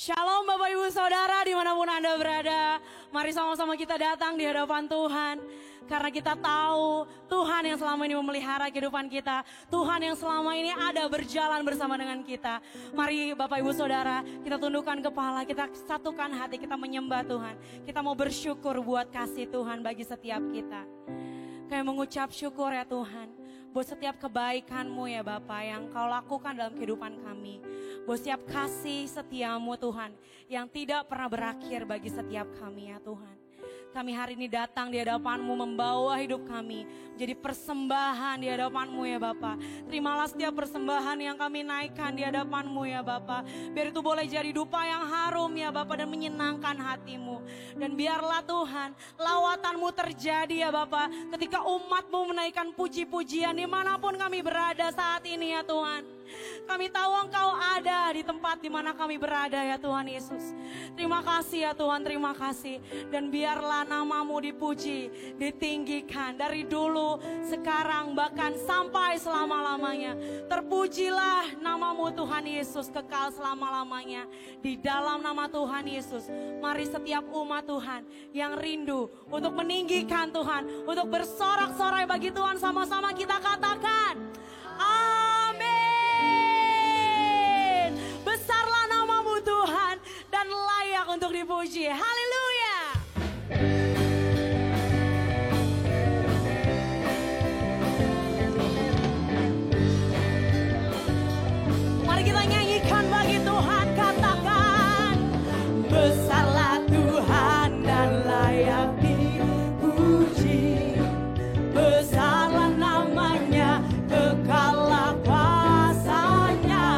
Shalom Bapak Ibu Saudara dimanapun Anda berada. Mari sama-sama kita datang di hadapan Tuhan. Karena kita tahu Tuhan yang selama ini memelihara kehidupan kita. Tuhan yang selama ini ada berjalan bersama dengan kita. Mari Bapak Ibu Saudara, kita tundukkan kepala, kita satukan hati, kita menyembah Tuhan. Kita mau bersyukur buat kasih Tuhan bagi setiap kita. Kayak mengucap syukur ya Tuhan, buat setiap kebaikan-Mu ya Bapa yang Kau lakukan dalam kehidupan kami. Buat setiap kasih setiamu Tuhan yang tidak pernah berakhir bagi setiap kami ya Tuhan. Kami hari ini datang di hadapan-Mu membawa hidup kami menjadi persembahan di hadapan-Mu ya Bapa. Terimalah setiap persembahan yang kami naikkan di hadapan-Mu ya Bapa. Biar itu boleh jadi dupa yang harum ya Bapa dan menyenangkan hati-Mu. Dan biarlah Tuhan lawatan-Mu terjadi ya Bapa ketika umat-Mu menaikkan puji-pujian dimanapun kami berada saat ini ya Tuhan. Kami tahu Engkau ada di tempat di mana kami berada ya Tuhan Yesus. Terima kasih ya Tuhan, terima kasih. Dan biarlah nama-Mu dipuji, ditinggikan dari dulu, sekarang, bahkan sampai selama-lamanya. Terpujilah nama-Mu Tuhan Yesus kekal selama-lamanya. Di dalam nama Tuhan Yesus, mari setiap umat Tuhan yang rindu untuk meninggikan Tuhan, untuk bersorak-sorai bagi Tuhan, sama-sama kita katakan, amin. Besarlah nama-Mu Tuhan dan layak untuk dipuji. Haleluya. Mari kita nyanyikan bagi Tuhan, katakan besarlah Tuhan dan layak dipuji. Besarlah namanya, kekallah kuasanya.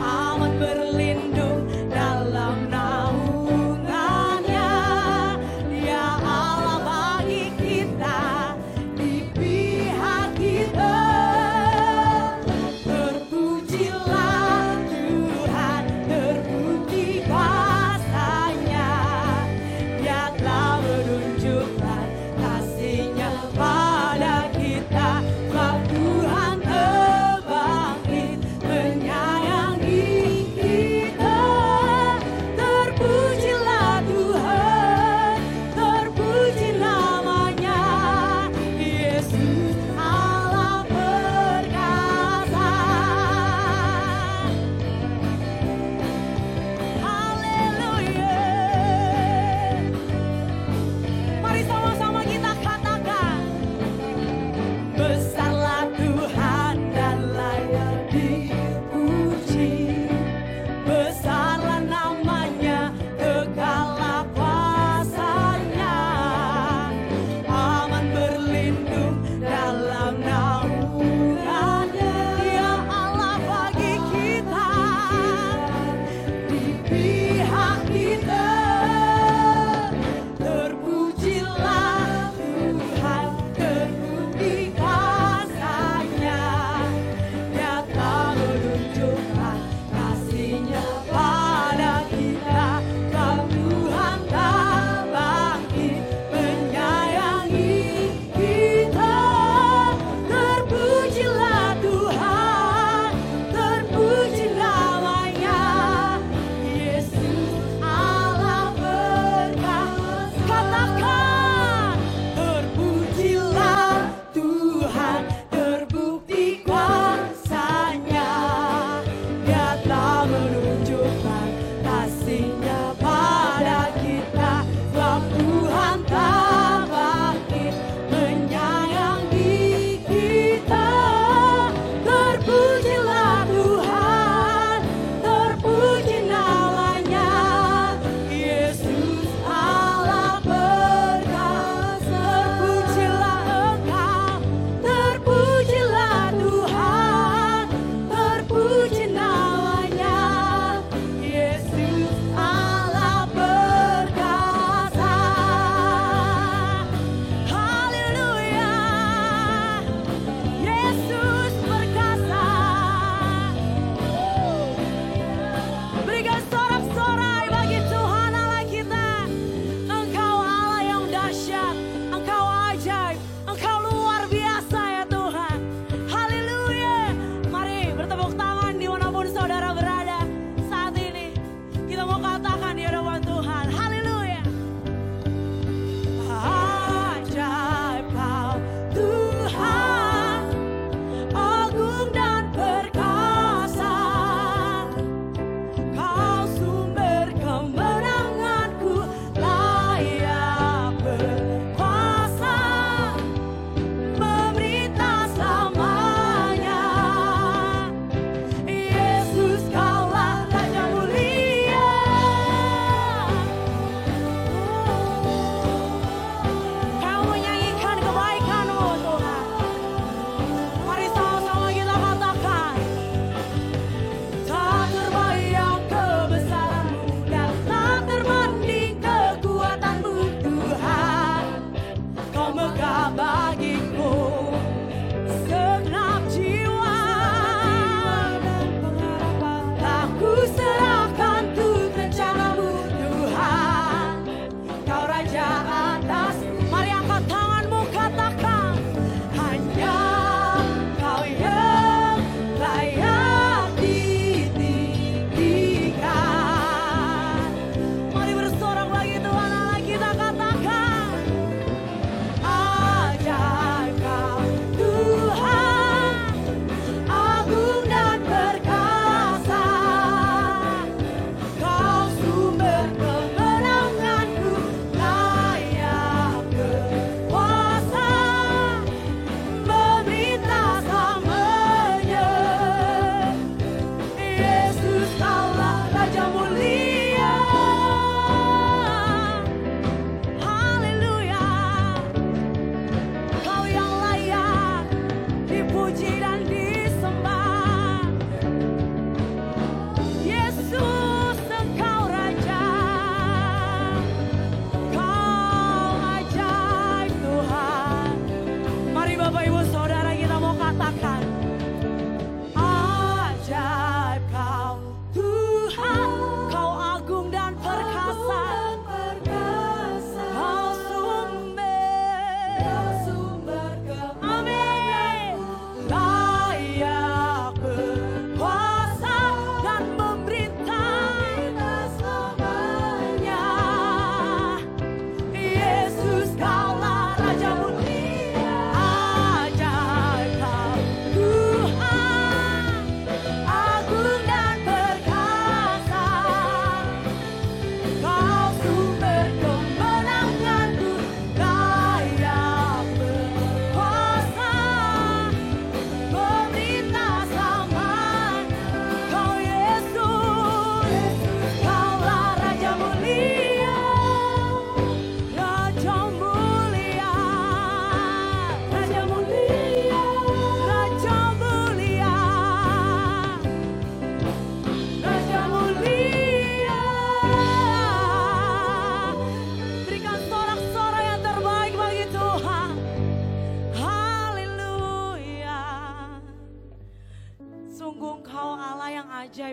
Amat berlindung dalam naungannya. Dia Allah bagi kita, di pihak kita. Terpujilah Tuhan, terbukti kuasanya. Dia telah menunjukkan kasih-Nya pada kita. Sebab Tuhan terbangkit menyayangi kita. Terpujilah Tuhan, terpuji namanya. Yesus Allah perkasa. Haleluya. Mari sama-sama kita katakan, besarlah Tuhan dan layak dipuji. Besarlah namanya, kekallah kuasanya. Aman berlindung dalam naungannya. Dia Allah bagi kita, di pihak kita. Terpujilah Tuhan, terbukti kuasanya. Dia telah menunjukkan kasih-Nya pada kita. Sebab Tuhan tak bangkit menyayangi kita. Terpujilah Tuhan, terpuji namanya. Yesus Allah perkasa. Katakan, terpujilah Tuhan, terbukti kuasanya. Dia telah menunjukkan kasih-Nya pada kita. Sebab Tuhan tak bangkit menyayangi kita. Terpujilah Tuhan, terpuji namanya. Yesus Allah perkasa.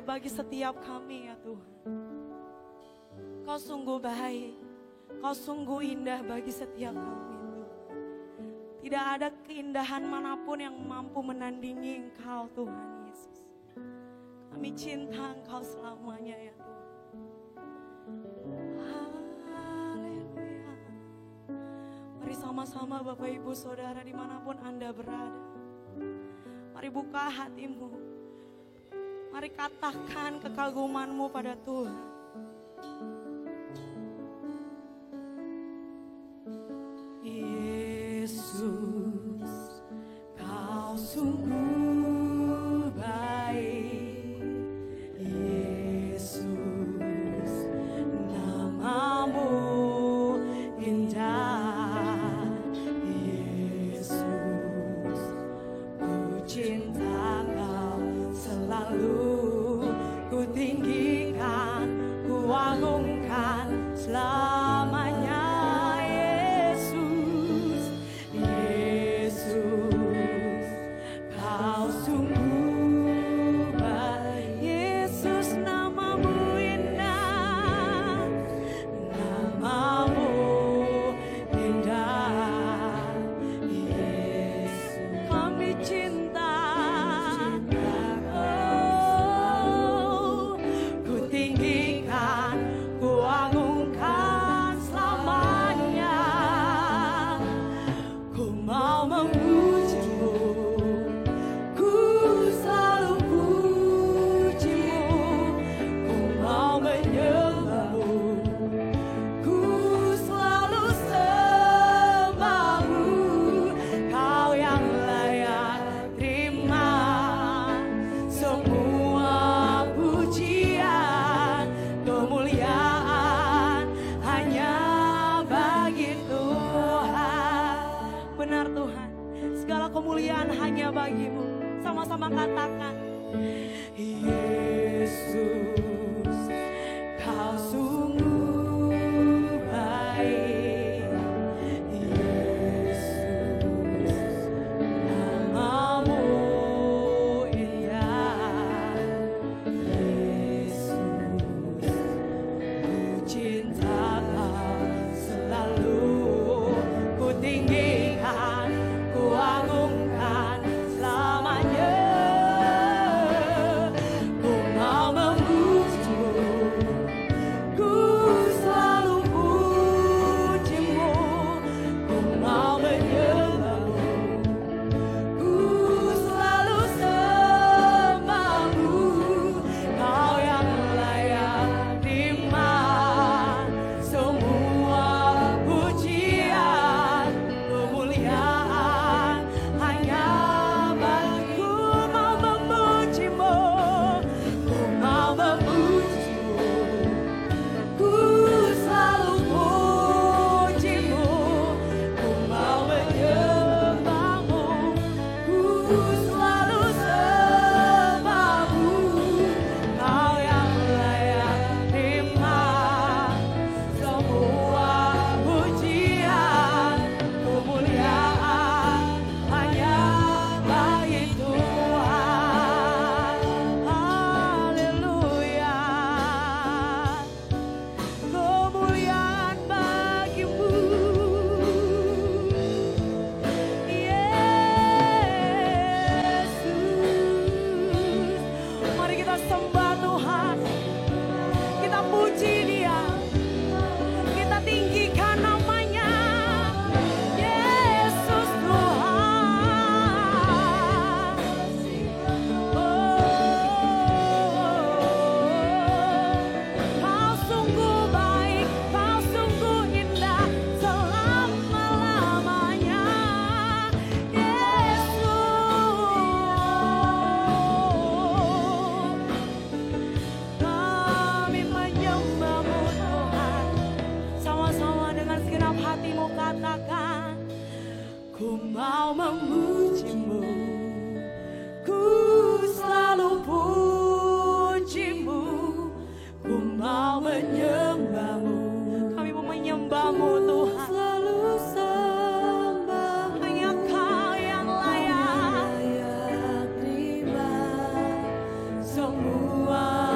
bagi setiap kami ya Tuhan. Kau sungguh baik, Kau sungguh indah bagi setiap kami Tuhan. Tidak ada keindahan manapun yang mampu menandingi Engkau Tuhan Yesus. Kami cinta Engkau selamanya ya Tuhan. Haleluya. Mari sama-sama Bapak Ibu Saudara dimanapun Anda berada. Mari buka hatimu. Mari katakan kekagumanmu pada Tuhan. Yesus, Kau sungguh baik. Yesus, namamu indah. Yesus, ku cinta Kau selalu, ku tinggikan, ku agungkan selamanya. Kemuliaan hanya bagimu. Sama-sama katakan, Yesus, Kau sungguh baik. Yesus, namamu indah. Yesus, ku cinta Kau selalu, ku tinggikan, ku agungkan selamanya. Ku mau memujimu, ku selalu pujimu. Ku mau menyembahmu, ku selalu sembahmu. Kau yang layak terima semua pujian, kemuliaan hanya bagiku. Mau memujimu, ku mau memujimu, ku selalu pujimu. Ku mau menyembahmu, ku selalu sembahmu. Kau yang layak terima semua pujian, kemuliaan hanya bagi Tuhan. Haleluya. Kemuliaan bagimu, Yesus. Mari kita sembah Tuhan, kita puji Dia, kita tinggikan namanya, Yesus Tuhan. Kau sungguh baik, Kau sungguh indah selama-lamanya, Yesus. Kami menyembahmu Tuhan. Sama-sama dengan segenap hatimu katakan, ku mau memujimu, ku selalu pujimu. Ku mau menyembahmu, kami mau menyembahmu Tuhan. Selalu sembah, hanya Kau yang layak terima semua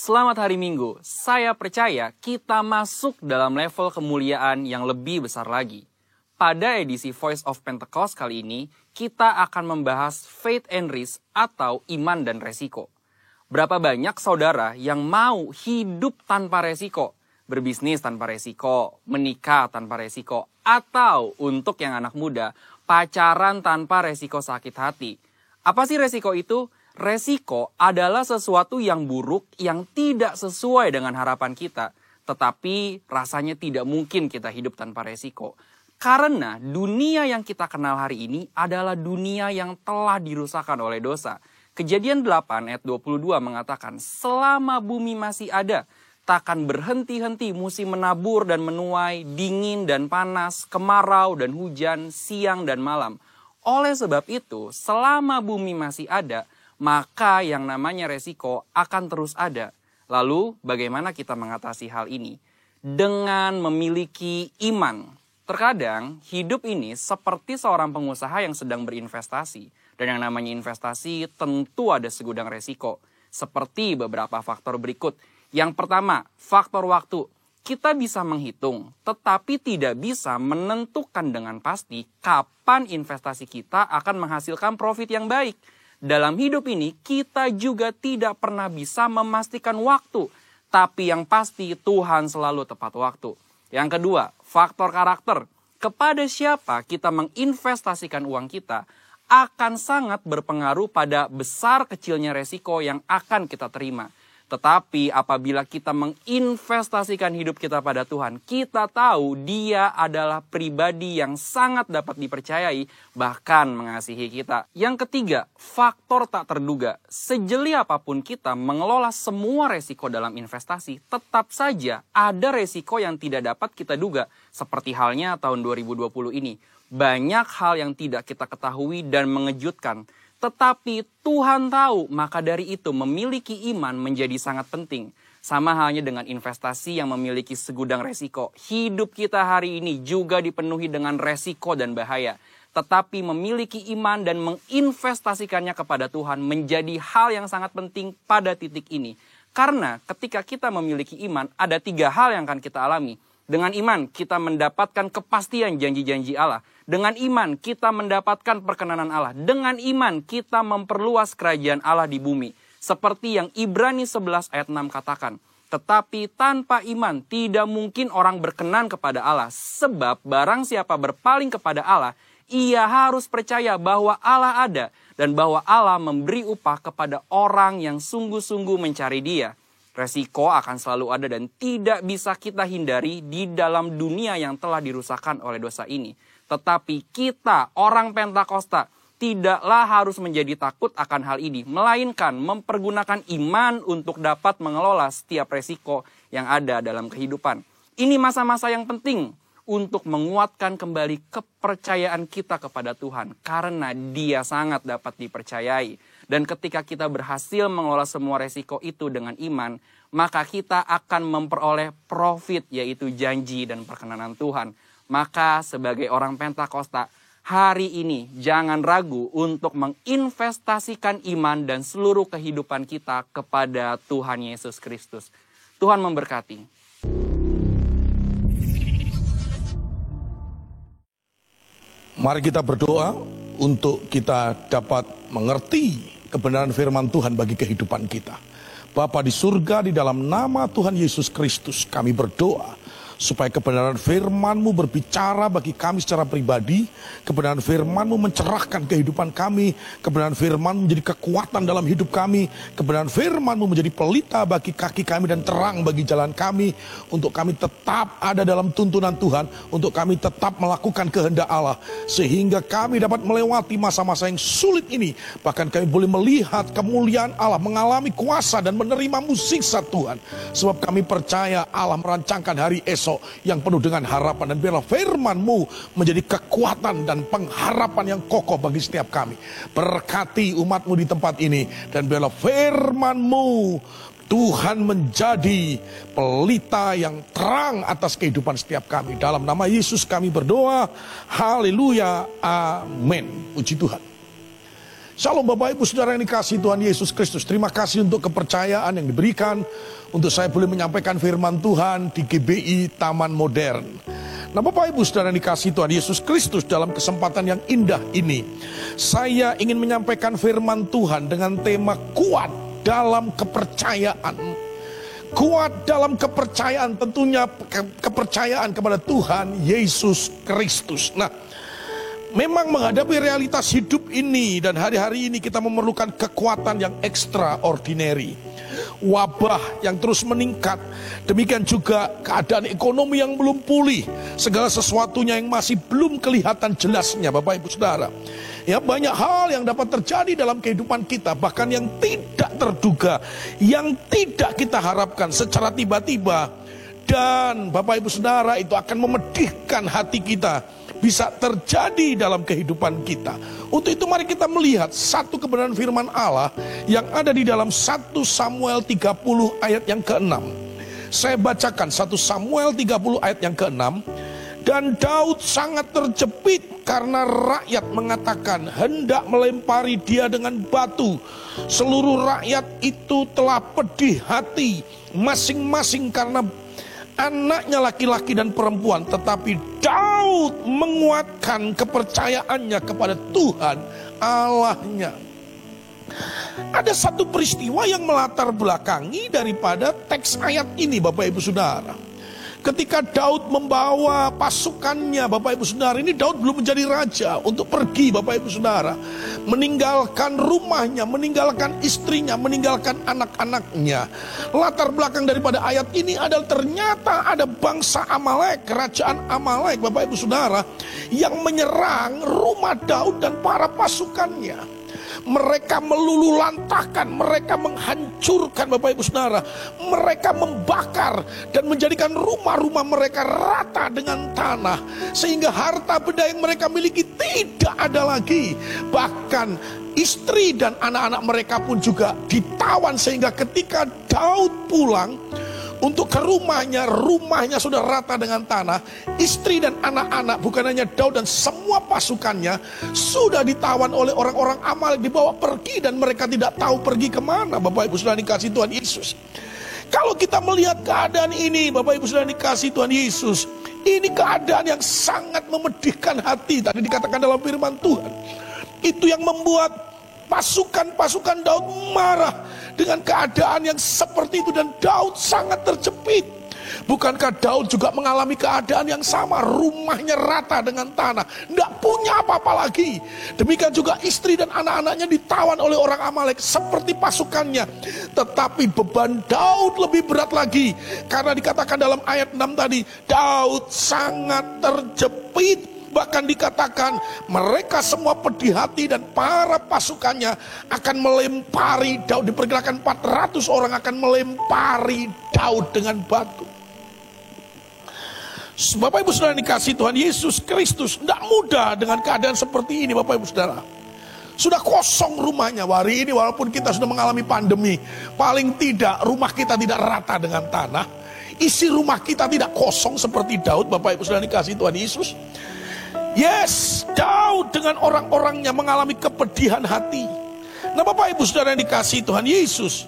Selamat hari Minggu. Saya percaya kita masuk dalam level kemuliaan yang lebih besar lagi. Pada edisi Voice of Pentecost kali ini, kita akan membahas faith and risk atau iman dan resiko. Berapa banyak saudara yang mau hidup tanpa resiko, berbisnis tanpa resiko, menikah tanpa resiko, atau untuk yang anak muda, pacaran tanpa resiko sakit hati. Apa sih resiko itu? Resiko adalah sesuatu yang buruk yang tidak sesuai dengan harapan kita. Tetapi rasanya tidak mungkin kita hidup tanpa resiko. Karena dunia yang kita kenal hari ini adalah dunia yang telah dirusakkan oleh dosa. Kejadian 8 ayat 22 mengatakan, selama bumi masih ada, takkan berhenti-henti musim menabur dan menuai, dingin dan panas, kemarau dan hujan, siang dan malam. Oleh sebab itu, selama bumi masih ada, maka yang namanya resiko akan terus ada. Lalu bagaimana kita mengatasi hal ini? Dengan memiliki iman. Terkadang hidup ini seperti seorang pengusaha yang sedang berinvestasi. Dan yang namanya investasi tentu ada segudang resiko. Seperti beberapa faktor berikut. Yang pertama, faktor waktu. Kita bisa menghitung, tetapi tidak bisa menentukan dengan pasti kapan investasi kita akan menghasilkan profit yang baik. Dalam hidup ini, kita juga tidak pernah bisa memastikan waktu. Tapi yang pasti, Tuhan selalu tepat waktu. Yang kedua, faktor karakter. Kepada siapa kita menginvestasikan uang kita, akan sangat berpengaruh pada besar kecilnya resiko yang akan kita terima. Tetapi apabila kita menginvestasikan hidup kita pada Tuhan, kita tahu Dia adalah pribadi yang sangat dapat dipercayai, bahkan mengasihi kita. Yang ketiga, faktor tak terduga. Sejeli apapun kita mengelola semua resiko dalam investasi, tetap saja ada resiko yang tidak dapat kita duga. Seperti halnya tahun 2020 ini. Banyak hal yang tidak kita ketahui dan mengejutkan. Tetapi Tuhan tahu, maka dari itu memiliki iman menjadi sangat penting. Sama halnya dengan investasi yang memiliki segudang resiko. Hidup kita hari ini juga dipenuhi dengan resiko dan bahaya. Tetapi memiliki iman dan menginvestasikannya kepada Tuhan menjadi hal yang sangat penting pada titik ini. Karena ketika kita memiliki iman, ada 3 hal yang akan kita alami. Dengan iman, kita mendapatkan kepastian janji-janji Allah. Dengan iman, kita mendapatkan perkenanan Allah. Dengan iman, kita memperluas kerajaan Allah di bumi. Seperti yang Ibrani 11 ayat 6 katakan. Tetapi tanpa iman, tidak mungkin orang berkenan kepada Allah. Sebab barang siapa berpaling kepada Allah, ia harus percaya bahwa Allah ada. Dan bahwa Allah memberi upah kepada orang yang sungguh-sungguh mencari Dia. Resiko akan selalu ada dan tidak bisa kita hindari di dalam dunia yang telah dirusakkan oleh dosa ini. Tetapi kita, orang Pentakosta, tidaklah harus menjadi takut akan hal ini. Melainkan mempergunakan iman untuk dapat mengelola setiap resiko yang ada dalam kehidupan. Ini masa-masa yang penting untuk menguatkan kembali kepercayaan kita kepada Tuhan. Karena Dia sangat dapat dipercayai. Dan ketika kita berhasil mengelola semua resiko itu dengan iman, maka kita akan memperoleh profit, yaitu janji dan perkenanan Tuhan. Maka sebagai orang Pentakosta, hari ini jangan ragu untuk menginvestasikan iman dan seluruh kehidupan kita kepada Tuhan Yesus Kristus. Tuhan memberkati. Mari kita berdoa untuk kita dapat mengerti kebenaran firman Tuhan bagi kehidupan kita. Bapa di surga, di dalam nama Tuhan Yesus Kristus, kami berdoa supaya kebenaran firman-Mu berbicara bagi kami secara pribadi, kebenaran firman-Mu mencerahkan kehidupan kami, kebenaran firman-Mu menjadi kekuatan dalam hidup kami, kebenaran firman-Mu menjadi pelita bagi kaki kami dan terang bagi jalan kami, untuk kami tetap ada dalam tuntunan Tuhan, untuk kami tetap melakukan kehendak Allah, sehingga kami dapat melewati masa-masa yang sulit ini, bahkan kami boleh melihat kemuliaan Allah, mengalami kuasa dan menerima mukjizat Tuhan, sebab kami percaya Allah merancangkan hari esok yang penuh dengan harapan, dan biarlah firman-Mu menjadi kekuatan dan pengharapan yang kokoh bagi setiap kami. Berkati umat-Mu di tempat ini, dan biarlah firman-Mu Tuhan menjadi pelita yang terang atas kehidupan setiap kami. Dalam nama Yesus kami berdoa. Haleluya. Amin. Puji Tuhan. Shalom Bapak Ibu Saudara yang dikasihi Tuhan Yesus Kristus. Terima kasih untuk kepercayaan yang diberikan untuk saya boleh menyampaikan firman Tuhan di GBI Taman Modern. Nah Bapak Ibu Saudara yang dikasihi Tuhan Yesus Kristus, dalam kesempatan yang indah ini saya ingin menyampaikan firman Tuhan dengan tema kuat dalam kepercayaan. Kuat dalam kepercayaan, tentunya kepercayaan kepada Tuhan Yesus Kristus. Nah, memang menghadapi realitas hidup ini dan hari-hari ini kita memerlukan kekuatan yang extraordinary. Wabah yang terus meningkat, demikian juga keadaan ekonomi yang belum pulih, segala sesuatunya yang masih belum kelihatan jelasnya Bapak Ibu Saudara. Ya, banyak hal yang dapat terjadi dalam kehidupan kita, bahkan yang tidak terduga, yang tidak kita harapkan secara tiba-tiba. Dan Bapak Ibu Saudara, itu akan memedihkan hati kita, bisa terjadi dalam kehidupan kita. Untuk itu mari kita melihat satu kebenaran firman Allah yang ada di dalam 1 Samuel 30 ayat yang ke-6. Saya bacakan 1 Samuel 30 ayat yang ke-6. Dan Daud sangat terjepit karena rakyat mengatakan hendak melempari dia dengan batu. Seluruh rakyat itu telah pedih hati masing-masing karena anaknya laki-laki dan perempuan. Tetapi Daud menguatkan kepercayaannya kepada Tuhan Allahnya. Ada satu peristiwa yang melatar belakangi daripada teks ayat ini Bapak Ibu Saudara. Ketika Daud membawa pasukannya Bapak Ibu Saudara, ini Daud belum menjadi raja, untuk pergi Bapak Ibu Saudara, meninggalkan rumahnya, meninggalkan istrinya, meninggalkan anak-anaknya. Latar belakang daripada ayat ini adalah ternyata ada bangsa Amalek, kerajaan Amalek Bapak Ibu Saudara, yang menyerang rumah Daud dan para pasukannya. Mereka melululantahkan, mereka menghancurkan Bapak Ibu Saudara. Mereka membakar dan menjadikan rumah-rumah mereka rata dengan tanah. Sehingga harta benda yang mereka miliki tidak ada lagi. Bahkan istri dan anak-anak mereka pun juga ditawan. Sehingga ketika Daud pulang untuk ke rumahnya, rumahnya sudah rata dengan tanah. Istri dan anak-anak, bukan hanya Daud dan semua pasukannya, sudah ditawan oleh orang-orang Amalek, dibawa pergi dan mereka tidak tahu pergi kemana. Bapak Ibu Saudara dikasihi Tuhan Yesus. Kalau kita melihat keadaan ini Bapak Ibu Saudara dikasihi Tuhan Yesus, ini keadaan yang sangat memedihkan hati. Tadi dikatakan dalam firman Tuhan, itu yang membuat pasukan-pasukan Daud marah dengan keadaan yang seperti itu, dan Daud sangat terjepit. Bukankah Daud juga mengalami keadaan yang sama? Rumahnya rata dengan tanah, tidak punya apa-apa lagi. Demikian juga istri dan anak-anaknya ditawan oleh orang Amalek seperti pasukannya. Tetapi beban Daud lebih berat lagi, karena dikatakan dalam ayat 6 tadi, Daud sangat terjepit. Bahkan dikatakan mereka semua pedih hati dan para pasukannya akan melempari Daud. Diperkirakan 400 orang akan melempari Daud dengan batu. Bapak Ibu Saudara dikasihi Tuhan Yesus Kristus, tidak mudah dengan keadaan seperti ini Bapak Ibu Saudara. Sudah kosong rumahnya hari ini, walaupun kita sudah mengalami pandemi. Paling tidak rumah kita tidak rata dengan tanah. Isi rumah kita tidak kosong seperti Daud Bapak Ibu Saudara dikasihi Tuhan Yesus. Yes, Daud dengan orang-orangnya mengalami kepedihan hati. Nah Bapak Ibu Saudara yang dikasihi Tuhan Yesus,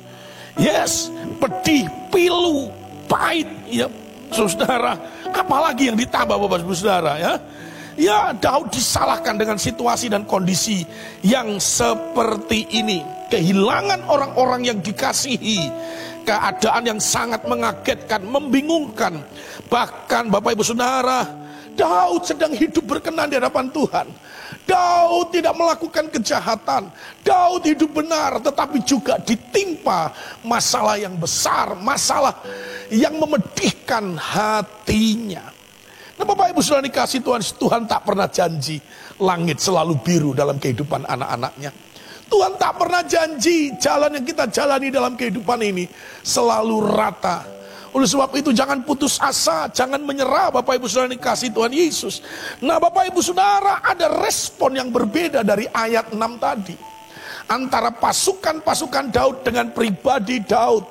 yes, pedih, pilu, pahit, ya Saudara. Apalagi yang ditambah Bapak Ibu Saudara, ya. Ya, Daud disalahkan dengan situasi dan kondisi yang seperti ini. Kehilangan orang-orang yang dikasihi, keadaan yang sangat mengagetkan, membingungkan. Bahkan Bapak Ibu Saudara, Daud sedang hidup berkenan di hadapan Tuhan. Daud tidak melakukan kejahatan. Daud hidup benar, tetapi juga ditimpa masalah yang besar, masalah yang memedihkan hatinya. Nah Bapak Ibu Saudara dikasihi Tuhan, Tuhan tak pernah janji langit selalu biru dalam kehidupan anak-anaknya. Tuhan tak pernah janji jalan yang kita jalani dalam kehidupan ini selalu rata. Oleh sebab itu jangan putus asa, jangan menyerah Bapak Ibu Saudara dikasihi Tuhan Yesus. Nah Bapak Ibu Saudara, ada respon yang berbeda dari ayat 6 tadi. Antara pasukan-pasukan Daud dengan pribadi Daud.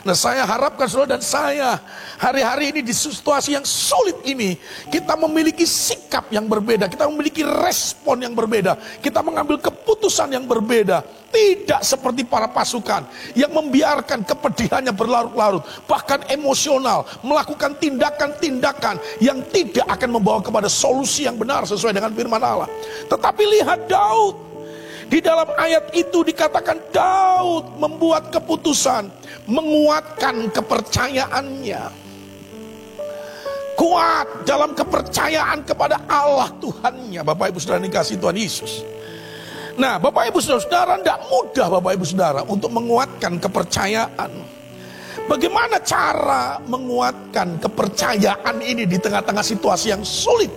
Nah, saya harapkan saudara dan saya hari-hari ini di situasi yang sulit ini, kita memiliki sikap yang berbeda, kita memiliki respon yang berbeda, kita mengambil keputusan yang berbeda. Tidak seperti para pasukan yang membiarkan kepedihannya berlarut-larut, bahkan emosional, melakukan tindakan-tindakan yang tidak akan membawa kepada solusi yang benar sesuai dengan firman Allah. Tetapi lihat Daud, di dalam ayat itu dikatakan Daud membuat keputusan, menguatkan kepercayaannya. Kuat dalam kepercayaan kepada Allah Tuhannya. Bapak Ibu Saudara dikasihi Tuhan Yesus. Nah, Bapak Ibu Saudara, tidak mudah Bapak Ibu Saudara untuk menguatkan kepercayaan. Bagaimana cara menguatkan kepercayaan ini di tengah-tengah situasi yang sulit?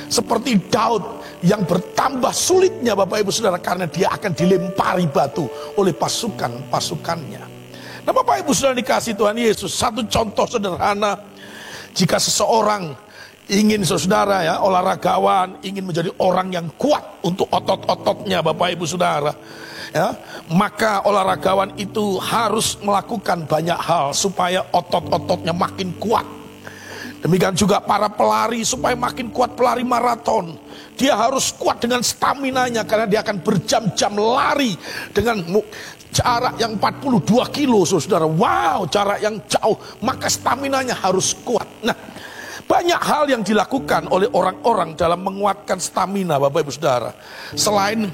Seperti Daud yang bertambah sulitnya Bapak Ibu Saudara karena dia akan dilempari batu oleh pasukan-pasukannya. Nah, Bapak Ibu Saudara dikasihi Tuhan Yesus, satu contoh sederhana, jika seseorang ingin saudara ya, olahragawan ingin menjadi orang yang kuat untuk otot-ototnya Bapak Ibu Saudara ya, maka olahragawan itu harus melakukan banyak hal supaya otot-ototnya makin kuat. Demikian juga para pelari supaya makin kuat pelari maraton, dia harus kuat dengan staminanya karena dia akan berjam-jam lari dengan jarak yang 42 kilo saudara. Wow, jarak yang jauh, maka staminanya harus kuat. Nah, banyak hal yang dilakukan oleh orang-orang dalam menguatkan stamina Bapak Ibu Saudara. Selain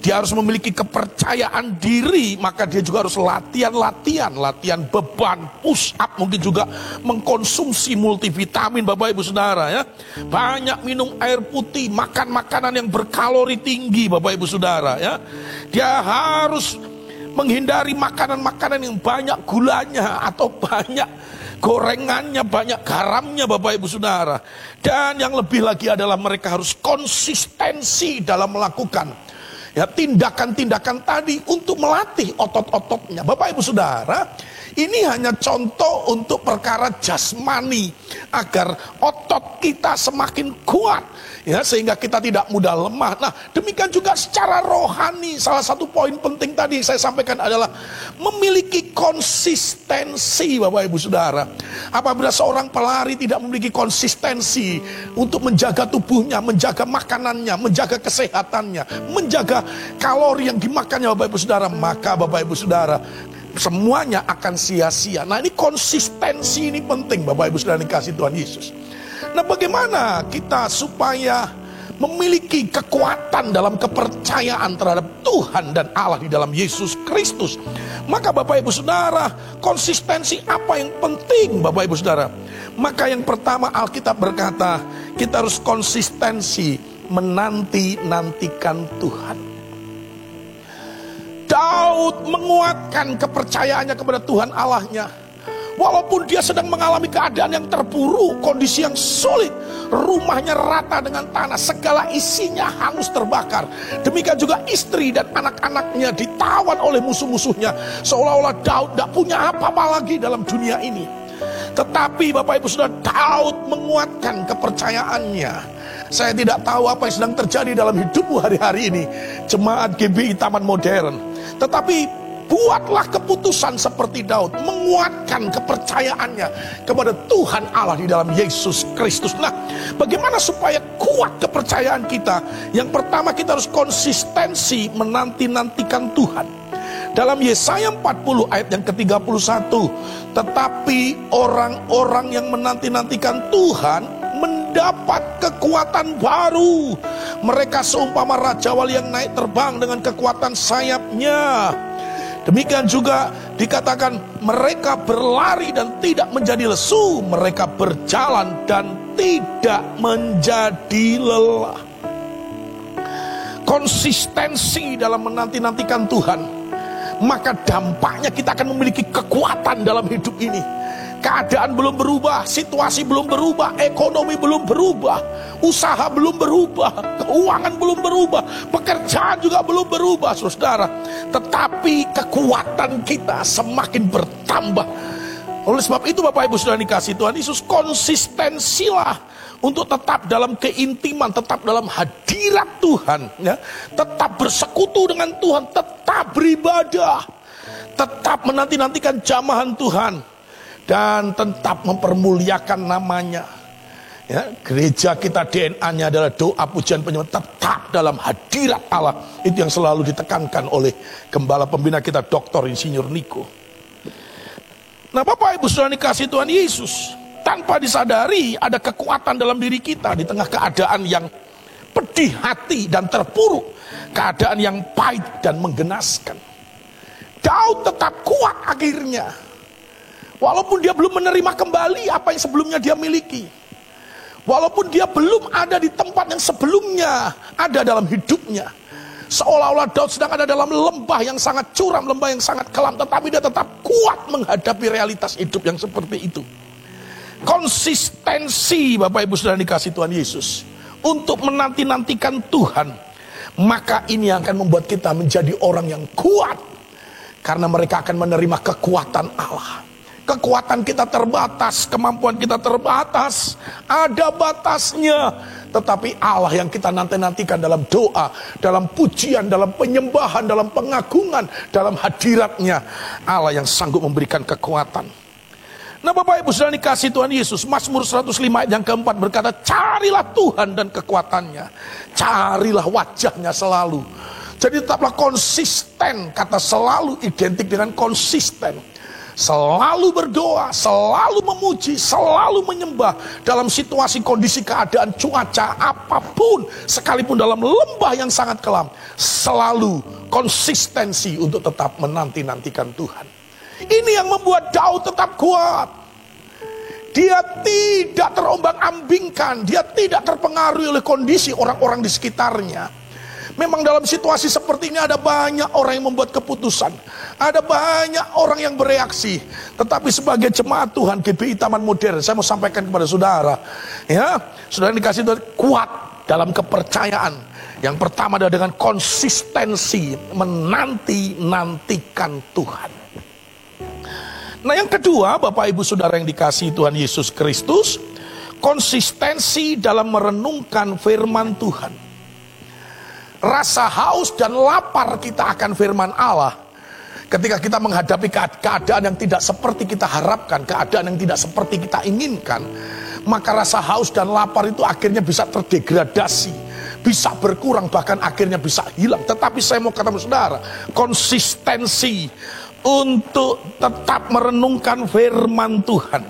dia harus memiliki kepercayaan diri, maka dia juga harus latihan beban, push up, mungkin juga mengkonsumsi multivitamin Bapak Ibu Saudara ya. Banyak minum air putih, makan makanan yang berkalori tinggi Bapak Ibu Saudara ya. Dia harus menghindari makanan-makanan yang banyak gulanya atau banyak gorengannya, banyak garamnya Bapak Ibu Saudara. Dan yang lebih lagi adalah mereka harus konsistensi dalam melakukan ya tindakan-tindakan tadi untuk melatih otot-ototnya. Bapak Ibu Saudara, ini hanya contoh untuk perkara jasmani agar otot kita semakin kuat ya, sehingga kita tidak mudah lemah. Nah, demikian juga secara rohani, salah satu poin penting tadi yang saya sampaikan adalah memiliki konsistensi Bapak Ibu Saudara. Apabila seorang pelari tidak memiliki konsistensi untuk menjaga tubuhnya, menjaga makanannya, menjaga kesehatannya, menjaga kalori yang dimakannya Bapak Ibu Saudara, maka Bapak Ibu Saudara semuanya akan sia-sia. Nah, ini konsistensi ini penting Bapak Ibu Saudara dikasihi Tuhan Yesus. Nah, bagaimana kita supaya memiliki kekuatan dalam kepercayaan terhadap Tuhan dan Allah di dalam Yesus Kristus? Maka Bapak Ibu Saudara, konsistensi apa yang penting Bapak Ibu Saudara? Maka yang pertama Alkitab berkata, kita harus konsistensi menanti-nantikan Tuhan. Daud menguatkan kepercayaannya kepada Tuhan Allahnya. Walaupun dia sedang mengalami keadaan yang terpuruk, kondisi yang sulit, rumahnya rata dengan tanah, segala isinya hangus terbakar. Demikian juga istri dan anak-anaknya ditawan oleh musuh-musuhnya. Seolah-olah Daud tidak punya apa-apa lagi dalam dunia ini. Tetapi Bapak Ibu Saudara, Daud menguatkan kepercayaannya. Saya tidak tahu apa yang sedang terjadi dalam hidupmu hari-hari ini, jemaat GBI Taman Modern. Tetapi buatlah keputusan seperti Daud, menguatkan kepercayaannya kepada Tuhan Allah di dalam Yesus Kristus. Nah, bagaimana supaya kuat kepercayaan kita? Yang pertama, kita harus konsistensi menanti-nantikan Tuhan. Dalam Yesaya 40 ayat yang ke-31, tetapi orang-orang yang menanti-nantikan Tuhan mendapat kekuatan baru. Mereka seumpama raja wali yang naik terbang dengan kekuatan sayapnya. Demikian juga dikatakan mereka berlari dan tidak menjadi lesu, mereka berjalan dan tidak menjadi lelah. Konsistensi dalam menanti-nantikan Tuhan, maka dampaknya kita akan memiliki kekuatan dalam hidup ini. Keadaan belum berubah, situasi belum berubah, ekonomi belum berubah, usaha belum berubah, keuangan belum berubah, pekerjaan juga belum berubah, saudara. Tetapi kekuatan kita semakin bertambah. Oleh sebab itu Bapak Ibu Saudara dikasihi Tuhan Yesus, konsistensilah untuk tetap dalam keintiman, tetap dalam hadirat Tuhan, ya. Tetap bersekutu dengan Tuhan, tetap beribadah. tetap menanti-nantikan jamahan Tuhan, dan tetap mempermuliakan namanya. Ya, gereja kita DNA-nya adalah doa, pujian, penyembah tetap dalam hadirat Allah. Itu yang selalu ditekankan oleh gembala pembina kita, Dr. Insinyur Niko. Nah, Bapak Ibu Saudara dikasih Tuhan Yesus, tanpa disadari ada kekuatan dalam diri kita di tengah keadaan yang pedih hati dan terpuruk, keadaan yang pahit dan menggenaskan. Daud tetap kuat akhirnya, walaupun dia belum menerima kembali apa yang sebelumnya dia miliki. Walaupun dia belum ada di tempat yang sebelumnya ada dalam hidupnya. Seolah-olah Daud sedang ada dalam lembah yang sangat curam, lembah yang sangat kelam. Tetapi dia tetap kuat menghadapi realitas hidup yang seperti itu. Konsistensi, Bapak Ibu Saudara dikasih Tuhan Yesus, untuk menanti-nantikan Tuhan. Maka ini yang akan membuat kita menjadi orang yang kuat. Karena mereka akan menerima kekuatan Allah. Kekuatan kita terbatas, kemampuan kita terbatas, ada batasnya. Tetapi Allah yang kita nanti-nantikan dalam doa, dalam pujian, dalam penyembahan, dalam pengagungan, dalam hadiratnya, Allah yang sanggup memberikan kekuatan. Nah, Bapak Ibu Saudara dikasih Tuhan Yesus, Mazmur 105 ayat yang keempat berkata, carilah Tuhan dan kekuatannya, carilah wajahnya selalu. Jadi tetaplah konsisten, kata selalu identik dengan konsisten. Selalu berdoa, selalu memuji, selalu menyembah dalam situasi, kondisi, keadaan, cuaca, apapun, sekalipun dalam lembah yang sangat kelam. Selalu konsistensi untuk tetap menanti-nantikan Tuhan. Ini yang membuat Daud tetap kuat. Dia tidak terombang-ambingkan, dia tidak terpengaruhi oleh kondisi orang-orang di sekitarnya. Memang dalam situasi seperti ini ada banyak orang yang membuat keputusan, ada banyak orang yang bereaksi. Tetapi sebagai jemaat Tuhan GBI Taman Modern, saya mau sampaikan kepada saudara, ya, saudara dikasih Tuhan kuat dalam kepercayaan. Yang pertama adalah dengan konsistensi menanti-nantikan Tuhan. Nah, yang kedua, Bapak Ibu Saudara yang dikasih Tuhan Yesus Kristus, konsistensi dalam merenungkan firman Tuhan. Rasa haus dan lapar kita akan firman Allah ketika kita menghadapi keadaan yang tidak seperti kita harapkan, keadaan yang tidak seperti kita inginkan, maka rasa haus dan lapar itu akhirnya bisa terdegradasi, bisa berkurang, bahkan akhirnya bisa hilang. Tetapi saya mau katakan saudara, konsistensi untuk tetap merenungkan firman Tuhan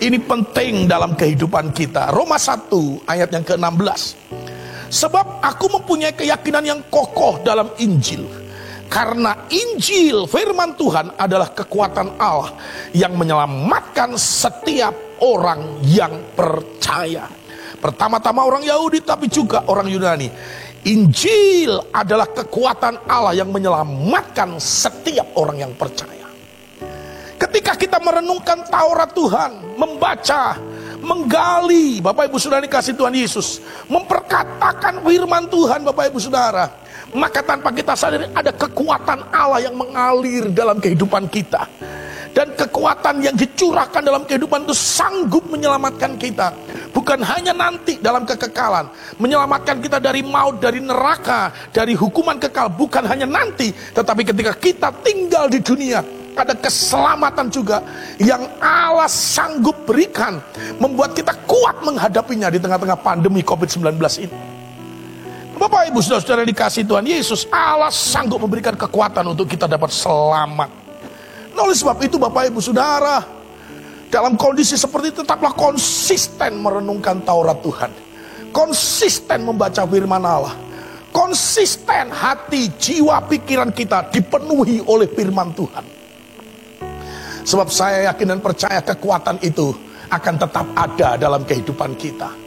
ini penting dalam kehidupan kita. Roma 1 ayat yang ke-16. Sebab aku mempunyai keyakinan yang kokoh dalam Injil. Karena Injil, firman Tuhan adalah kekuatan Allah yang menyelamatkan setiap orang yang percaya. Pertama-tama orang Yahudi tapi juga orang Yunani. Injil adalah kekuatan Allah yang menyelamatkan setiap orang yang percaya. Ketika kita merenungkan Taurat Tuhan, membaca, menggali, Bapak Ibu Saudara dikasih Tuhan Yesus, memperkatakan firman Tuhan, Bapak Ibu Saudara, maka tanpa kita sadari ada kekuatan Allah yang mengalir dalam kehidupan kita. Dan kekuatan yang dicurahkan dalam kehidupan itu sanggup menyelamatkan kita. Bukan hanya nanti dalam kekekalan, menyelamatkan kita dari maut, dari neraka, dari hukuman kekal. Bukan hanya nanti, tetapi ketika kita tinggal di dunia, ada keselamatan juga yang Allah sanggup berikan, membuat kita kuat menghadapinya di tengah-tengah pandemi COVID-19 ini. Bapak Ibu Saudara dikasih Tuhan Yesus, Allah sanggup memberikan kekuatan untuk kita dapat selamat. Nah, oleh sebab itu Bapak Ibu Saudara, dalam kondisi seperti itu tetaplah konsisten merenungkan Taurat Tuhan, konsisten membaca firman Allah, konsisten hati, jiwa, pikiran kita dipenuhi oleh firman Tuhan. Sebab saya yakin dan percaya kekuatan itu akan tetap ada dalam kehidupan kita.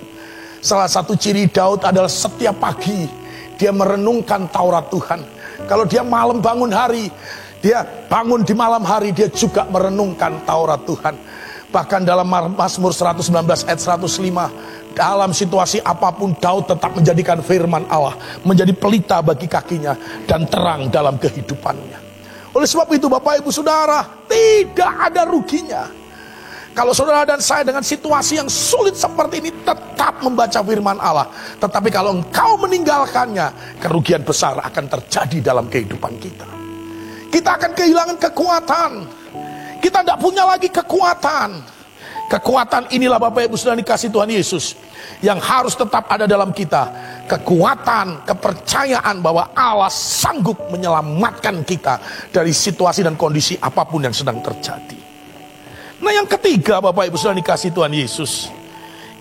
Salah satu ciri Daud adalah setiap pagi dia merenungkan Taurat Tuhan. Kalau dia malam bangun hari, dia bangun di malam hari, dia juga merenungkan Taurat Tuhan. Bahkan dalam Mazmur 119 ayat 105, dalam situasi apapun Daud tetap menjadikan firman Allah menjadi pelita bagi kakinya dan terang dalam kehidupannya. Oleh sebab itu Bapak Ibu Saudara, tidak ada ruginya kalau saudara dan saya dengan situasi yang sulit seperti ini tetap membaca firman Allah. Tetapi kalau engkau meninggalkannya, kerugian besar akan terjadi dalam kehidupan kita. Kita akan kehilangan kekuatan. Kita tidak punya lagi kekuatan. Kekuatan inilah Bapak Ibu Saudara dikasih Tuhan Yesus, yang harus tetap ada dalam kita. Kekuatan, kepercayaan bahwa Allah sanggup menyelamatkan kita dari situasi dan kondisi apapun yang sedang terjadi. Nah, yang ketiga Bapak Ibu Saudara dikasih Tuhan Yesus,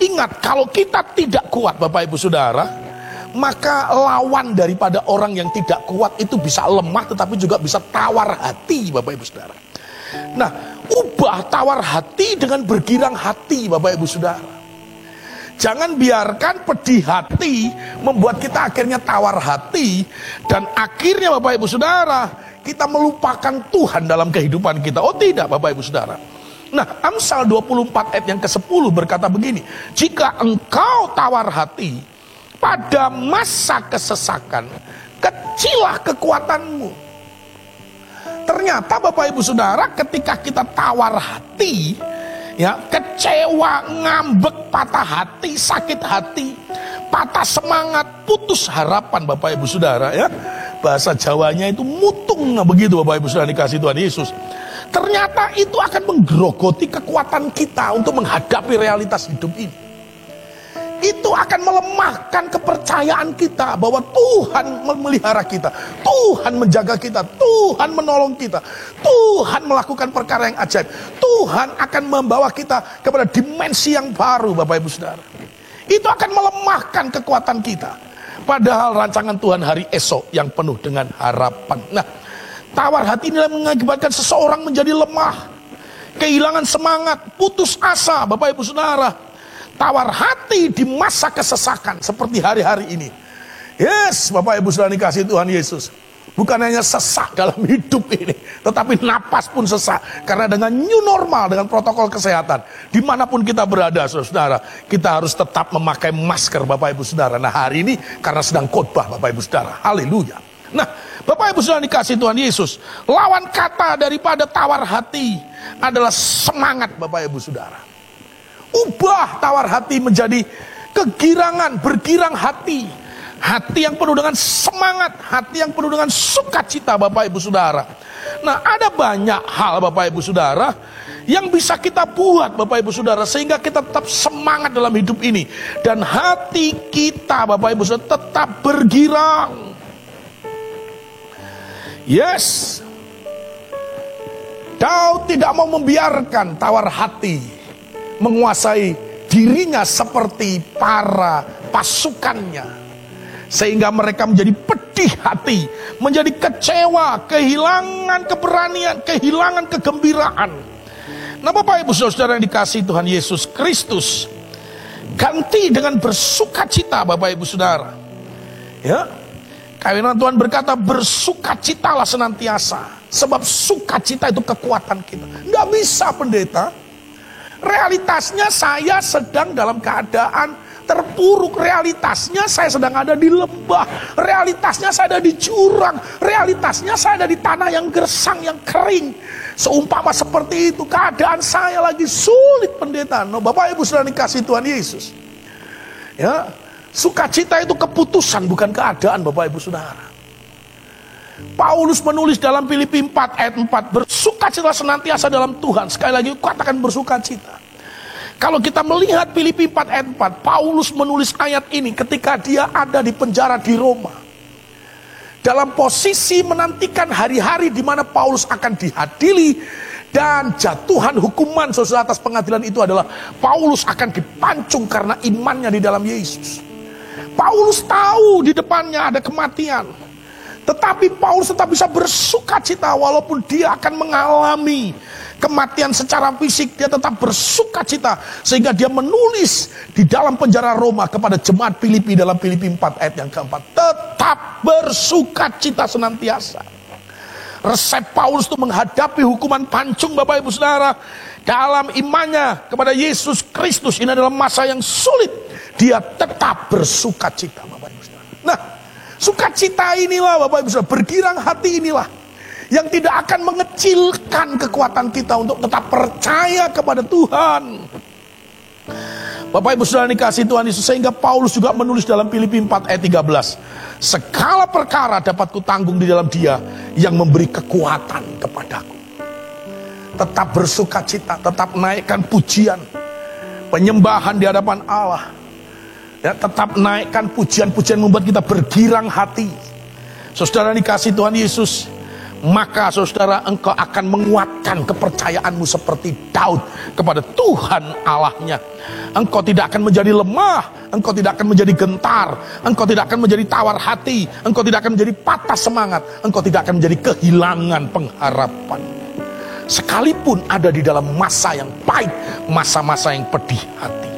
ingat, kalau kita tidak kuat Bapak Ibu Saudara, maka lawan daripada orang yang tidak kuat itu bisa lemah, tetapi juga bisa tawar hati Bapak Ibu Saudara. Nah, ubah tawar hati dengan bergirang hati Bapak Ibu Saudara. Jangan biarkan pedih hati membuat kita akhirnya tawar hati, dan akhirnya Bapak Ibu Saudara kita melupakan Tuhan dalam kehidupan kita. Oh tidak Bapak Ibu Saudara. Nah, Amsal 24 ayat yang ke-10 berkata begini, jika engkau tawar hati pada masa kesesakan, kecilah kekuatanmu. Ternyata Bapak Ibu Saudara, ketika kita tawar hati, ya, kecewa, ngambek, patah hati, sakit hati, patah semangat, putus harapan Bapak Ibu Saudara, ya. Bahasa Jawanya itu mutung, begitu Bapak Ibu Saudara dikasih Tuhan Yesus. Ternyata itu akan menggerogoti kekuatan kita untuk menghadapi realitas hidup ini. Itu akan melemahkan kepercayaan kita bahwa Tuhan memelihara kita, Tuhan menjaga kita, Tuhan menolong kita, Tuhan melakukan perkara yang ajaib, Tuhan akan membawa kita kepada dimensi yang baru Bapak Ibu Saudara. Itu akan melemahkan kekuatan kita, padahal rancangan Tuhan hari esok yang penuh dengan harapan. Nah, tawar hati ini mengakibatkan seseorang menjadi lemah, kehilangan semangat, putus asa Bapak Ibu Saudara. Tawar hati di masa kesesakan seperti hari-hari ini. Yes, Bapak Ibu Saudara dikasih Tuhan Yesus. Bukan hanya sesak dalam hidup ini, tetapi napas pun sesak. Karena dengan new normal, dengan protokol kesehatan, dimanapun kita berada saudara, kita harus tetap memakai masker Bapak Ibu Saudara. Nah, hari ini karena sedang khotbah Bapak Ibu Saudara. Haleluya. Nah, Bapak Ibu Saudara dikasih Tuhan Yesus, lawan kata daripada tawar hati adalah semangat Bapak Ibu Saudara. Ubah tawar hati menjadi kegirangan, bergirang hati. Hati yang penuh dengan semangat, hati yang penuh dengan sukacita Bapak Ibu Saudara. Nah, ada banyak hal Bapak Ibu Saudara yang bisa kita buat Bapak Ibu Saudara, sehingga kita tetap semangat dalam hidup ini. Dan hati kita Bapak Ibu Saudara tetap bergirang. Yes, Daud tidak mau membiarkan tawar hati menguasai dirinya seperti para pasukannya, sehingga mereka menjadi pedih hati, menjadi kecewa, kehilangan keberanian, kehilangan kegembiraan. Nah, Bapak Ibu Saudara yang dikasihi Tuhan Yesus Kristus, ganti dengan bersukacita Bapak Ibu Saudara. Ya, karena Tuhan berkata bersukacitalah senantiasa, sebab sukacita itu kekuatan kita. Nggak bisa pendeta, realitasnya saya sedang dalam keadaan terpuruk, realitasnya saya sedang ada di lembah, realitasnya saya ada di jurang, realitasnya saya ada di tanah yang gersang, yang kering. Seumpama seperti itu keadaan saya lagi sulit pendeta. No, Bapak Ibu Saudara dikasih Tuhan Yesus, ya, sukacita itu keputusan, bukan keadaan Bapak Ibu Saudara. Paulus menulis dalam Filipi 4 ayat 4, bersukacita senantiasa dalam Tuhan. Sekali lagi katakan bersukacita. Kalau kita melihat Filipi 4 ayat 4, Paulus menulis ayat ini ketika dia ada di penjara di Roma, dalam posisi menantikan hari-hari di mana Paulus akan dihadili dan jatuhan hukuman saudara atas pengadilan itu adalah Paulus akan dipancung karena imannya di dalam Yesus. Paulus tahu di depannya ada kematian, tetapi Paulus tetap bisa bersukacita walaupun dia akan mengalami kematian secara fisik. Dia tetap bersukacita sehingga dia menulis di dalam penjara Roma kepada jemaat Filipi dalam Filipi 4 ayat yang keempat, tetap bersukacita senantiasa. Resep Paulus itu menghadapi hukuman pancung Bapak Ibu Saudara dalam imannya kepada Yesus Kristus. Ini adalah masa yang sulit, dia tetap bersukacita Bapak Ibu Saudara. Nah, sukacita inilah Bapak Ibu Saudara, bergirang hati inilah yang tidak akan mengecilkan kekuatan kita untuk tetap percaya kepada Tuhan. Bapak Ibu Saudara dikasih Tuhan Yesus, sehingga Paulus juga menulis dalam Filipi 4 ayat 13, segala perkara dapat kutanggung di dalam Dia yang memberi kekuatan kepadaku. Tetap bersuka cita, tetap naikkan pujian, penyembahan di hadapan Allah. Ya, tetap naikkan pujian-pujian membuat kita bergirang hati. Saudara dikasih Tuhan Yesus, maka saudara, engkau akan menguatkan kepercayaanmu seperti Daud kepada Tuhan Allahnya. Engkau tidak akan menjadi lemah, engkau tidak akan menjadi gentar, engkau tidak akan menjadi tawar hati, engkau tidak akan menjadi patah semangat, engkau tidak akan menjadi kehilangan pengharapan. Sekalipun ada di dalam masa yang pahit, masa-masa yang pedih hati.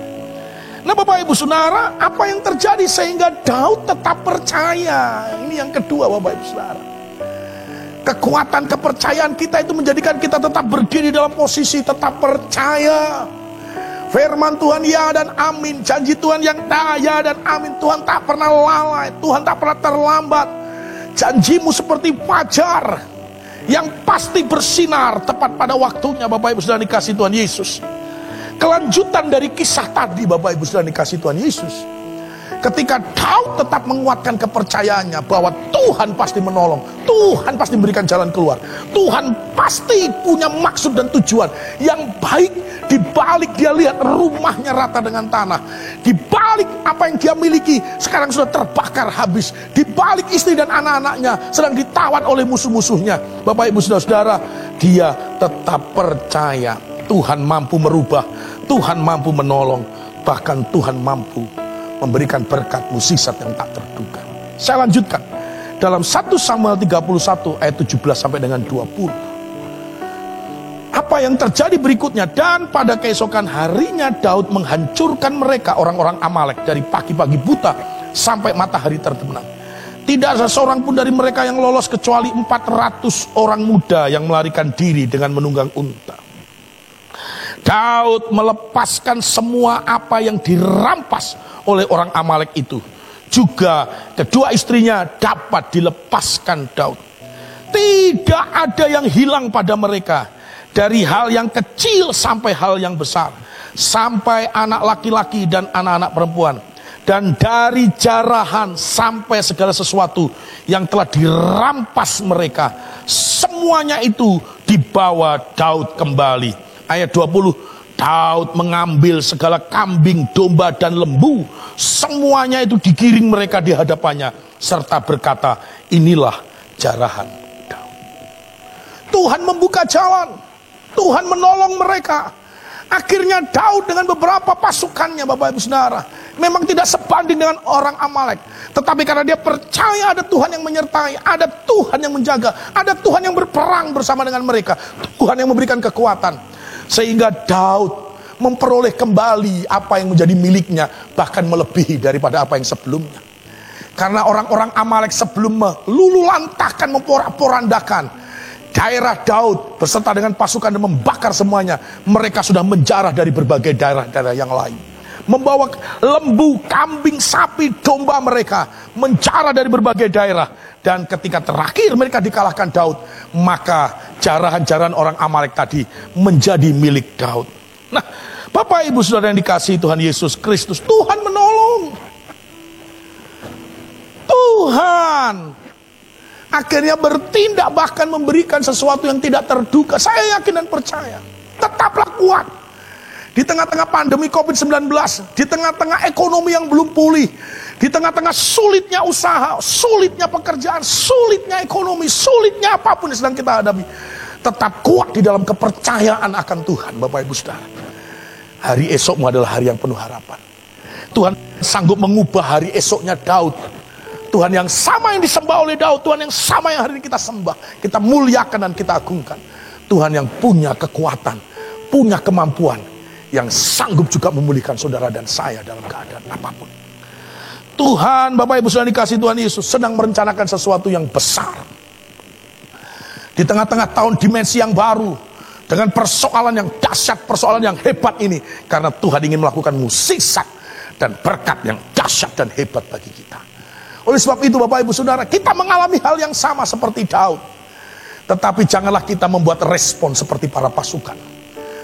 Nah Bapak Ibu Saudara, apa yang terjadi sehingga Daud tetap percaya? Ini yang kedua Bapak Ibu Saudara. Kekuatan kepercayaan kita itu menjadikan kita tetap berdiri dalam posisi tetap percaya. Firman Tuhan ya dan amin, janji Tuhan yang ya dan amin. Tuhan tak pernah lalai, Tuhan tak pernah terlambat. Janjimu seperti fajar yang pasti bersinar tepat pada waktunya. Bapak Ibu Saudara dikasih Tuhan Yesus. Kelanjutan dari kisah tadi Bapak Ibu Saudara dikasih Tuhan Yesus, ketika Daud tetap menguatkan kepercayaannya bahwa Tuhan pasti menolong, Tuhan pasti memberikan jalan keluar, Tuhan pasti punya maksud dan tujuan yang baik. Di balik dia lihat rumahnya rata dengan tanah, di balik apa yang dia miliki sekarang sudah terbakar habis, di balik istri dan anak-anaknya sedang ditawan oleh musuh-musuhnya. Bapak Ibu Saudara, dia tetap percaya Tuhan mampu merubah, Tuhan mampu menolong, bahkan Tuhan mampu memberikan berkat mukjizat yang tak terduga. Saya lanjutkan dalam 1 Samuel 31 ayat 17 sampai dengan 20. Apa yang terjadi berikutnya? Dan pada keesokan harinya Daud menghancurkan mereka, orang-orang Amalek, dari pagi-pagi buta sampai matahari terbenam. Tidak ada seorang pun dari mereka yang lolos kecuali 400 orang muda yang melarikan diri dengan menunggang unta. Daud melepaskan semua apa yang dirampas oleh orang Amalek itu. Juga kedua istrinya dapat dilepaskan Daud. Tidak ada yang hilang pada mereka, dari hal yang kecil sampai hal yang besar, sampai anak laki-laki dan anak-anak perempuan, dan dari jarahan sampai segala sesuatu yang telah dirampas mereka, semuanya itu dibawa Daud kembali. Ayat 20, Daud mengambil segala kambing, domba dan lembu, semuanya itu digiring mereka di hadapannya, serta berkata, inilah jarahan Daud. Tuhan membuka jalan, Tuhan menolong mereka. Akhirnya Daud dengan beberapa pasukannya, Bapak Ibu Saudara, memang tidak sebanding dengan orang Amalek, tetapi karena dia percaya ada Tuhan yang menyertai, ada Tuhan yang menjaga, ada Tuhan yang berperang bersama dengan mereka, Tuhan yang memberikan kekuatan, sehingga Daud memperoleh kembali apa yang menjadi miliknya, bahkan melebihi daripada apa yang sebelumnya. Karena orang-orang Amalek sebelum melululantahkan, memporak-porandakan daerah Daud beserta dengan pasukan dan membakar semuanya, mereka sudah menjarah dari berbagai daerah-daerah yang lain, membawa lembu, kambing, sapi, domba mereka, menjarah dari berbagai daerah. Dan ketika terakhir mereka dikalahkan Daud, maka jarahan-jarahan orang Amalek tadi menjadi milik Daud. Nah, Bapak Ibu Saudara yang dikasihi Tuhan Yesus Kristus, Tuhan menolong. Tuhan akhirnya bertindak, bahkan memberikan sesuatu yang tidak terduga. Saya yakin dan percaya, tetaplah kuat di tengah-tengah pandemi COVID-19, di tengah-tengah ekonomi yang belum pulih, di tengah-tengah sulitnya usaha, sulitnya pekerjaan, sulitnya ekonomi, sulitnya apapun yang sedang kita hadapi. Tetap kuat di dalam kepercayaan akan Tuhan. Bapak Ibu Saudara, hari esokmu adalah hari yang penuh harapan. Tuhan sanggup mengubah hari esoknya Daud. Tuhan yang sama yang disembah oleh Daud, Tuhan yang sama yang hari ini kita sembah, kita muliakan dan kita agungkan. Tuhan yang punya kekuatan, punya kemampuan, yang sanggup juga memulihkan saudara dan saya dalam keadaan apapun. Tuhan, Bapak Ibu Saudara dikasih Tuhan Yesus, sedang merencanakan sesuatu yang besar. Di tengah-tengah tahun dimensi yang baru, dengan persoalan yang dahsyat, persoalan yang hebat ini, karena Tuhan ingin melakukan mukjizat dan berkat yang dahsyat dan hebat bagi kita. Oleh sebab itu Bapak Ibu Saudara, kita mengalami hal yang sama seperti Daud. Tetapi janganlah kita membuat respon seperti para pasukan,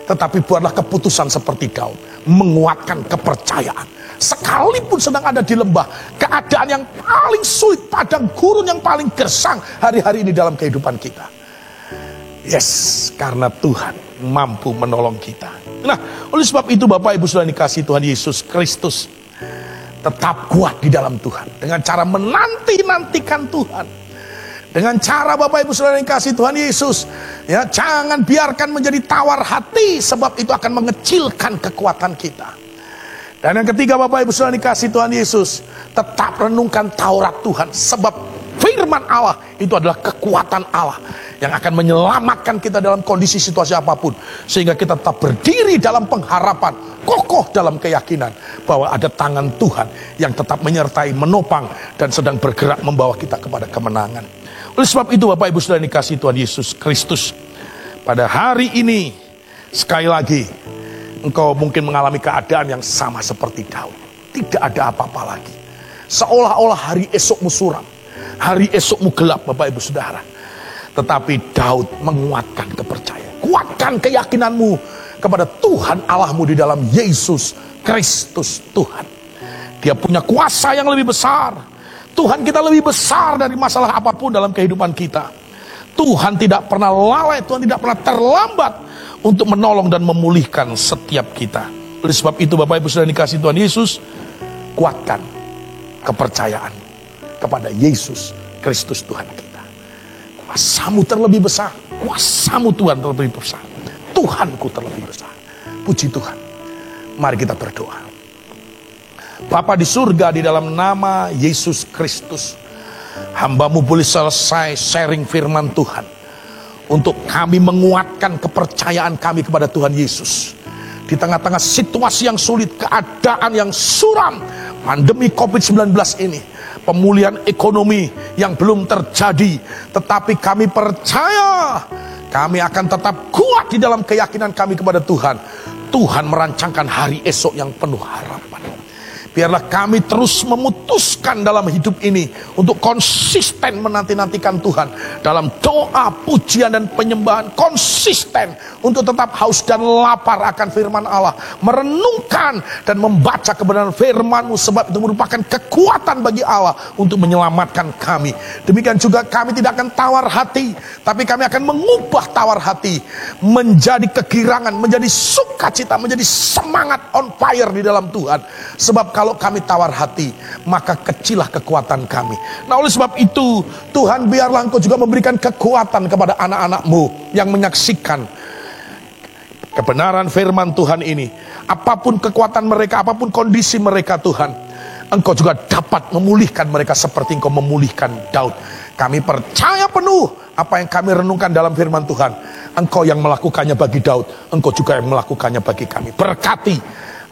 tetapi buatlah keputusan seperti Daud, menguatkan kepercayaan, Sekalipun sedang ada di lembah, keadaan yang paling sulit, padang gurun yang paling gersang hari-hari ini dalam kehidupan kita. Yes, karena Tuhan mampu menolong kita. Nah, oleh sebab itu Bapak Ibu Saudara dikasihi Tuhan Yesus Kristus, tetap kuat di dalam Tuhan. Dengan cara menanti-nantikan Tuhan. Dengan cara Bapak Ibu Saudara dikasihi Tuhan Yesus, ya, jangan biarkan menjadi tawar hati, sebab itu akan mengecilkan kekuatan kita. Dan yang ketiga Bapak Ibu Saudara dikasihi Tuhan Yesus, tetap renungkan Taurat Tuhan, sebab firman Allah itu adalah kekuatan Allah yang akan menyelamatkan kita dalam kondisi situasi apapun, sehingga kita tetap berdiri dalam pengharapan, kokoh dalam keyakinan bahwa ada tangan Tuhan yang tetap menyertai, menopang, dan sedang bergerak membawa kita kepada kemenangan. Oleh sebab itu Bapak Ibu Saudara dikasihi Tuhan Yesus Kristus, pada hari ini sekali lagi engkau mungkin mengalami keadaan yang sama seperti Daud. Tidak ada apa-apa lagi, seolah-olah hari esokmu suram, hari esokmu gelap Bapak Ibu Saudara. Tetapi Daud menguatkan kepercayaan. Kuatkan keyakinanmu kepada Tuhan Allahmu di dalam Yesus Kristus Tuhan. Dia punya kuasa yang lebih besar. Tuhan kita lebih besar dari masalah apapun dalam kehidupan kita. Tuhan tidak pernah lalai, Tuhan tidak pernah terlambat untuk menolong dan memulihkan setiap kita. Oleh sebab itu Bapak Ibu Saudara dikasihi Tuhan Yesus, kuatkan kepercayaan kepada Yesus Kristus Tuhan kita. Kuasamu terlebih besar, kuasamu Tuhan terlebih besar, Tuhanku terlebih besar. Puji Tuhan. Mari kita berdoa. Bapa di surga, di dalam nama Yesus Kristus, hamba-Mu boleh selesai sharing firman Tuhan untuk kami menguatkan kepercayaan kami kepada Tuhan Yesus. Di tengah-tengah situasi yang sulit, keadaan yang suram, pandemi COVID-19 ini, pemulihan ekonomi yang belum terjadi, tetapi kami percaya kami akan tetap kuat di dalam keyakinan kami kepada Tuhan. Tuhan merancangkan hari esok yang penuh harapan. Biarlah kami terus memutuskan dalam hidup ini untuk konsisten menanti-nantikan Tuhan dalam doa, pujian, dan penyembahan. Konsisten untuk tetap haus dan lapar akan firman Allah, merenungkan dan membaca kebenaran firman-Mu, sebab itu merupakan kekuatan bagi Allah untuk menyelamatkan kami. Demikian juga kami tidak akan tawar hati, tapi kami akan mengubah tawar hati menjadi kegirangan, menjadi sukacita, menjadi semangat on fire di dalam Tuhan. Sebab kalau kami tawar hati, maka kecillah kekuatan kami. Nah, oleh sebab itu, Tuhan, biarlah Engkau juga memberikan kekuatan kepada anak-anak-Mu yang menyaksikan kebenaran firman Tuhan ini. Apapun kekuatan mereka, apapun kondisi mereka, Tuhan, Engkau juga dapat memulihkan mereka seperti Engkau memulihkan Daud. Kami percaya penuh apa yang kami renungkan dalam firman Tuhan. Engkau yang melakukannya bagi Daud, Engkau juga yang melakukannya bagi kami. Berkati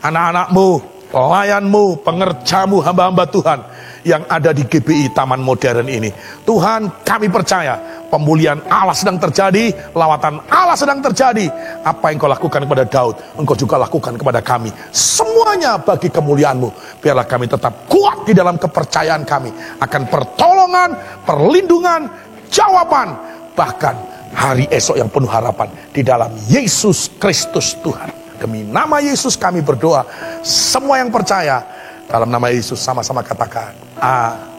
anak-anak-Mu, pelayan-Mu, pengerja-Mu, hamba-hamba Tuhan yang ada di GBI Taman Modern ini. Tuhan, kami percaya pemulihan Allah sedang terjadi, lawatan Allah sedang terjadi. Apa yang Kau lakukan kepada Daud, Engkau juga lakukan kepada kami. Semuanya bagi kemuliaan-Mu. Biarlah kami tetap kuat di dalam kepercayaan kami akan pertolongan, perlindungan, jawaban, bahkan hari esok yang penuh harapan di dalam Yesus Kristus Tuhan. Demi nama Yesus kami berdoa. Semua yang percaya dalam nama Yesus sama-sama katakan amin.